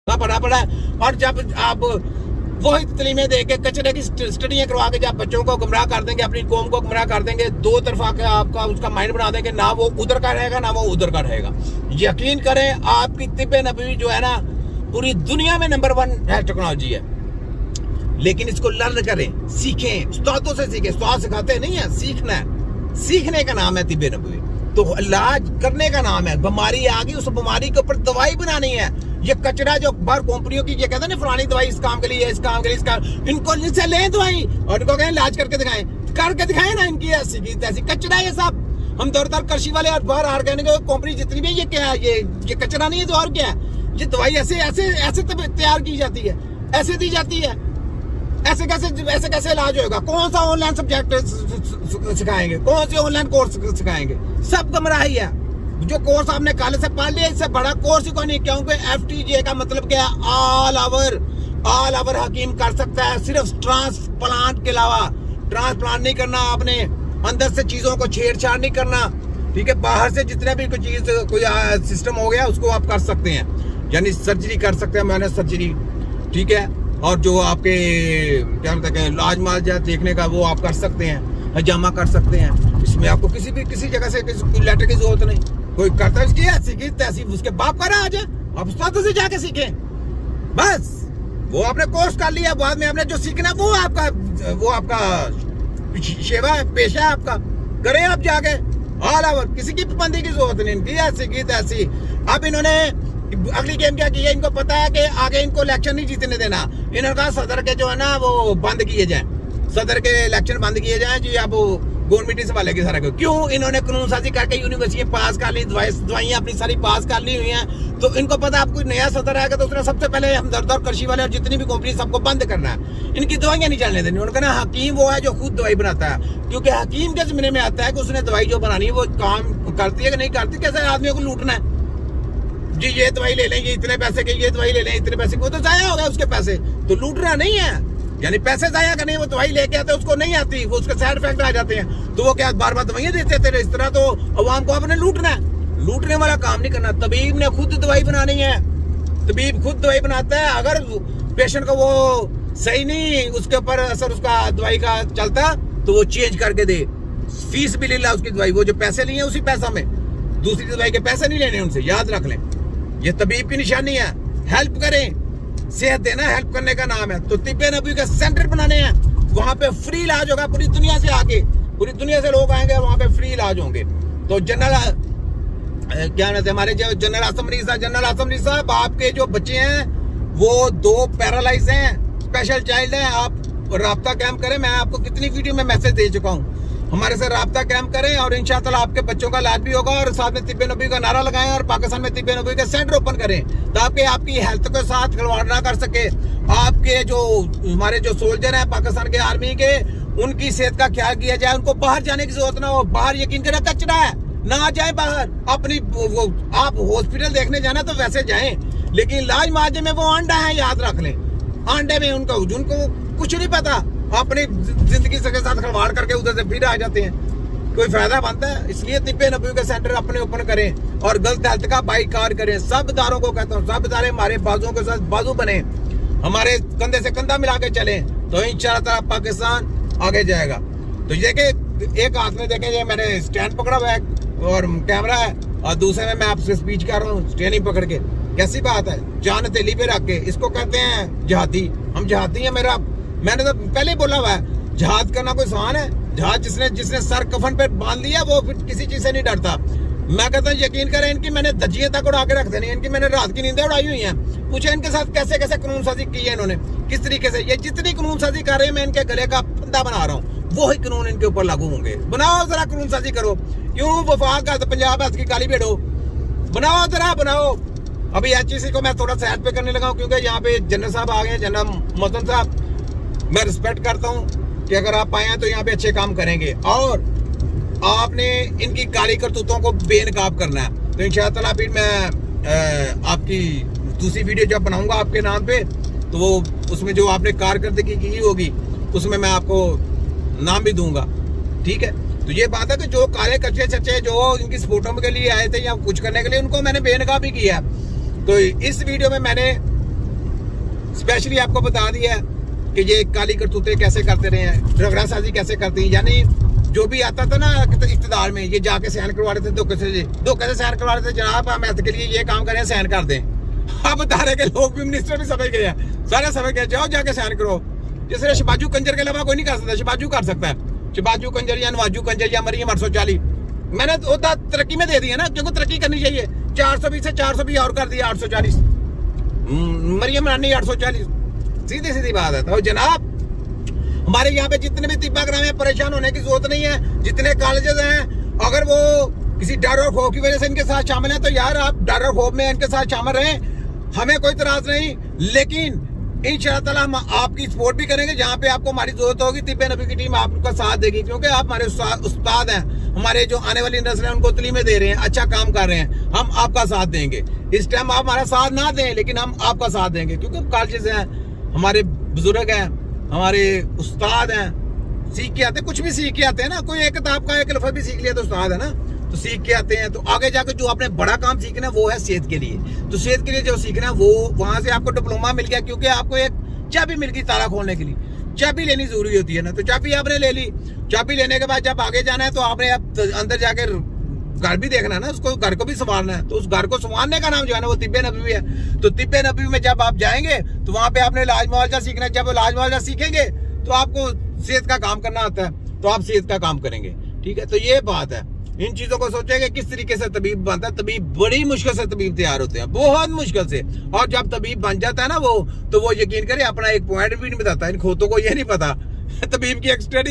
पढ़ा पड़ा है। और जब आप वही तलीमें दे के कचरे की स्टडियां करवा के जब बच्चों को गुमराह कर देंगे, अपनी कौम को गुमराह कर देंगे, दो तरफा के आपका उसका माइंड बना देंगे, ना वो उधर का रहेगा ना वो उधर का रहेगा। यकीन करें आपकी तिब्बे नबवी जो है ना पूरी दुनिया में नंबर 1 है टेक्नोलॉजी है, लेकिन इसको लर्न करें, सीखें, उस्तादों से सीखें। उस्ताद सिखाते नहीं है, सीखना है। सीखने का नाम है तिब्बे नबवी, तो इलाज करने का नाम है। बीमारी आ गई, उस बीमारी के ऊपर दवाई बनानी है। ये कचरा जो बाहर कंपनियों की ये कहते हैं ना फलानी दवाई इस काम के लिए, इस काम के लिए, इस काम, इनको इनसे लें दवाई और इनको कहें इलाज करके दिखाएं, करके दिखाएं ना। इनकी ऐसी की तैसी कचरा है सब। हम दौरदार कृषि वाले और बाहर ऑर्गेनिक कंपनी जितनी भी, ये क्या है, ये कचरा नहीं है तो और क्या है। ये दवाई ऐसे ऐसे ऐसे तैयार की जाती है, ऐसे दी जाती है। ऐसे कैसे इलाज होगा? कौन सा ऑनलाइन सब्जेक्ट सिखाएंगे, कौन से ऑनलाइन कोर्स सिखाएंगे? सब गुमराही है। जो कोर्स आपने काले से पढ़ लिया, इससे बड़ा कोर्स ही कोई नहीं। क्योंकि FTJ का मतलब क्या है? ऑल ओवर हकीम कर सकता है, सिर्फ ट्रांसप्लांट के अलावा। ट्रांसप्लांट नहीं करना आपने, अंदर से चीजों को छेड़छाड़ नहीं करना, ठीक है। बाहर से जितने भी कोई चीज कोई सिस्टम हो गया उसको आप कर सकते हैं, यानी सर्जरी कर सकते हैं, मैंने सर्जरी, ठीक है। और जो आपके क्या कहते हैं लाज माल देखने का वो आप कर सकते हैं, हजामा कर सकते हैं। इसमें आपको किसी जगह से लेटर की जरूरत नहीं। कोई करता है सीखी तैसी उसके बाप का राज है, आप उस्ताद से जाके सीखें बस। वो आपने कोर्स कर लिया, बाद में आपने जो सीखना वो आपका सेवा है, पेशा है आपका, करें आप जाके। ऑल ओवर किसी की पाबंदी की जरूरत नहीं, इनकी ऐसी की तैसी। अब इन्होंने अगली गेम क्या की है, इनको पता है कि आगे इनको इलेक्शन नहीं जीतने देना। इन्होंने कहा सदर के जो है ना वो बंद किए जाए, सदर के इलेक्शन बंद किए जाए जी। अब गवर्नमेंट से वाले की सारा क्यों इन्होंने कानून साजी करके यूनिवर्सिटी पास कर ली, दवाइयां अपनी सारी पास कर ली हुई हैं। तो इनको पता है अब कोई नया सदर आएगा तो उसने सबसे पहले हमदर्द और कृषि वाले और जितनी भी कंपनी सबको बंद करना है, इनकी दवाइयां नहीं चलने देनी। उन्होंने कहा हकीम वो है जो खुद दवाई बनाता है, क्योंकि हकीम के जिम्मे में आता है कि उसने दवाई जो बनानी है वो काम करती है कि नहीं करती, कैसे आदमियों को लूटना है जी। ये दवाई ले लें, ये इतने पैसे की, ये दवाई ले लें इतने पैसे की, वो तो जाया हो गया उसके पैसे, तो लूटना नहीं है। यानी पैसे जाया करने, वो दवाई लेके आते उसको नहीं आती, वो उसके साइड इफेक्ट आ जाते हैं, तो वो क्या बार बार दवाइयां देते थे। इस तरह तो अवाम को आपने लूटना है, लूटने वाला काम नहीं करना। तबीब ने खुद दवाई बनानी है, तबीब खुद दवाई बनाता है। अगर पेशेंट को वो सही नहीं उसके ऊपर असर उसका दवाई का चलता तो वो चेंज करके दे, फीस भी ले ला उसकी दवाई, वो जो पैसे लिए उसी पैसा में, दूसरी दवाई के पैसे नहीं लेने उनसे, याद रख लें। ये तबीब की निशानी है, हेल्प करें, सेहत देना हेल्प करने का नाम है। तो तिब्बे नबवी का सेंटर बनाने हैं, वहां पे फ्री इलाज होगा। पूरी दुनिया से आके, पूरी दुनिया से लोग आएंगे, वहां पे फ्री इलाज होंगे। तो जनरल क्या नाम है हमारे जो जनरल आसमरी साहब, आपके जो बच्चे हैं वो 2 पैरालाइज हैं, स्पेशल चाइल्ड है। आप राब्ता कैंप करें, मैं आपको कितनी वीडियो में मैसेज दे चुका हूँ, हमारे से राब्ता कैंप करें और इंशाअल्लाह आपके बच्चों का इलाज भी होगा। और साथ में तिब्बे नबवी का नारा लगाएं और पाकिस्तान में तिब्बे नबवी का सेंटर ओपन करें, ताकि आपकी हेल्थ के साथ खिलवाड़ ना कर सके। आपके जो हमारे जो सोल्जर हैं पाकिस्तान के आर्मी के, उनकी सेहत का ख्याल किया जाए, उनको बाहर जाने की जरूरत ना हो। बाहर यकीन करें कचरा है, ना जाए बाहर। अपनी आप हॉस्पिटल देखने जाना तो वैसे जाएं, लेकिन इलाज माजे में वो अंडा है, याद रख लें। अंडे में उनको कुछ नहीं पता, अपनी जिंदगी के साथ खिलवाड़ करके उधर से फिर आ जाते हैं, कोई फायदा बनता है? इसलिए तिब्बे नबवी का सेंटर अपने ओपन करें और गलत हेल्थ का बाइकाट करें। सब इदारों को कहता हूँ, सब इदारे हमारे बाजुओं के साथ बाजू बने, हमारे कंधे से कंधा मिला के चले, तो इंशाअल्लाह पाकिस्तान आगे जाएगा। तो ये कि एक हाथ में देखें मैंने स्टैंड पकड़ा हुआ है और कैमरा है, और दूसरे में मैं आपसे स्पीच कर रहा हूँ स्टैंडिंग पकड़ के। कैसी बात है? जान तेली पे रख के, इसको कहते हैं जहादी। हम जहादी हैं। मैंने तो पहले ही बोला हुआ है, जहाद करना कोई आसान है? जहाज जिसने सर कफन पे बांध लिया वो फिर किसी चीज से नहीं डरता। मैं कहता हूँ यकीन करें, इनकी मैंने धज्जियां तक उड़ा के रख देनी, इनकी मैंने रात की नींदें उड़ाई हुई हैं। पूछे इनके साथ कैसे कैसे कानून साजी की है इन्होंने, किस तरीके से। ये जितनी कानून साजी कर रहे हैं, मैं इनके गले का फंदा बना रहा हूँ, वो ही कानून इनके ऊपर लागू होंगे। बनाओ जरा कानून साजी करो, क्यों वफाक का पंजाब की काली भेड़ो, बनाओ जरा बनाओ। अभी HEC को मैं थोड़ा साइड पे करने लगा हूँ, क्योंकि यहाँ पे जनरल साहब आ गए, जनरल मोहतन साहब। मैं रिस्पेक्ट करता हूँ कि अगर आप आए हैं तो यहाँ पे अच्छे काम करेंगे, और आपने इनकी काली करतूतों को बेनकाब करना है। तो इंशाअल्लाह फिर मैं आपकी दूसरी वीडियो जब बनाऊंगा आपके नाम पे, तो वो उसमें जो आपने कारकर्दगी की होगी उसमें मैं आपको नाम भी दूंगा, ठीक है। तो ये बात है कि जो काले कच्चे चच्चे जो इनकी सपोर्टों के लिए आए थे या कुछ करने के लिए, उनको मैंने बेनकाब भी किया। तो इस वीडियो में मैंने स्पेशली आपको बता दिया है कि ये काली करतूतें कैसे करते रहे हैं, झगड़ासाजी कैसे करती हैं। यानी जो भी आता था ना इख्तिदार में, ये जाके साइन करवा रहे थे धोखे से साइन करवा रहे थे। जनाब हम ऐसे के लिए ये काम करें, साइन कर दें। अब बता रहे के लोग भी, मिनिस्टर भी समझ गए हैं, सारे समझ गए, जाओ जाके साइन करो। जिसने शबाजू कंजर के अलावा कोई नहीं कर सकता, शबाजू कर सकता है। शबाजू कंजर या नवाजू कंजर या मरियम 840 मैंने तरक्की में दे दी है ना, क्योंकि तरक्की करनी चाहिए। 420 से 420 और कर दिया 840, मरियम रानी 840, सीधी सीधी बात है। तो जनाब हमारे यहाँ पे जितने भी तिब्बाग्राम में परेशान होने की जरूरत नहीं है। जितने कॉलेजेस हैं, अगर वो किसी डर और खौफ की वजह से इनके साथ शामिल है तो यार आप डर और खौफ में इनके साथ शामिल रहें, हमें कोई इतराज नहीं। लेकिन इंशाअल्लाह हम आपकी सपोर्ट भी करेंगे। जहाँ पे आपको हमारी जरूरत होगी, तिब्बे नबी की टीम आपका साथ देगी, क्योंकि आप हमारे उस्ताद हैं। हमारे जो आने वाली नस्ल है उनको तलीमें दे रहे हैं, अच्छा काम कर रहे हैं, हम आपका साथ देंगे। इस टाइम आप हमारा साथ ना दें, लेकिन हम आपका साथ देंगे, क्योंकि कॉलेजेस हैं, हमारे बुजुर्ग हैं, हमारे उस्ताद हैं, सीख के आते, कुछ भी सीख के आते हैं ना। कोई एक किताब का एक लफ्ज़ भी सीख लिया तो उस्ताद है ना, तो सीख के आते हैं। तो आगे जाकर जो आपने बड़ा काम सीखना है वो है सेहत के लिए। तो सेहत के लिए जो सीखना है वो वहां से आपको डिप्लोमा मिल गया, क्योंकि आपको एक चाबी मिल गई ताला खोलने के लिए। चाबी लेनी जरूरी होती है ना, तो चाबी आपने ले ली। चाबी लेने के बाद जब आगे जाना है तो आपने अंदर जाकर घर भी देखना है ना, उसको घर को भी संभालना है। तो उस घर को संभालने का नाम जो है ना वो तिब्बे नबवी है। तो तिब्बे नबवी में जब आप जाएंगे तो वहां पे आपने इलाज मुआवजा सीखना है। जब इलाज मुआवजा सीखेंगे तो आपको सेहत का काम करना आता है, तो आप सेहत का काम करेंगे। ठीक है, तो ये बात है। इन चीजों को सोचेंगे किस तरीके से तबीब बनता है। तबीब बड़ी मुश्किल से तबीब तैयार होते हैं, बहुत मुश्किल से। और जब तबीब बन जाता है ना वो, तो वो यकीन करे अपना एक पॉइंट भी नहीं बताता। इन खोतों को ये नहीं पता तबीब की एक स्टडी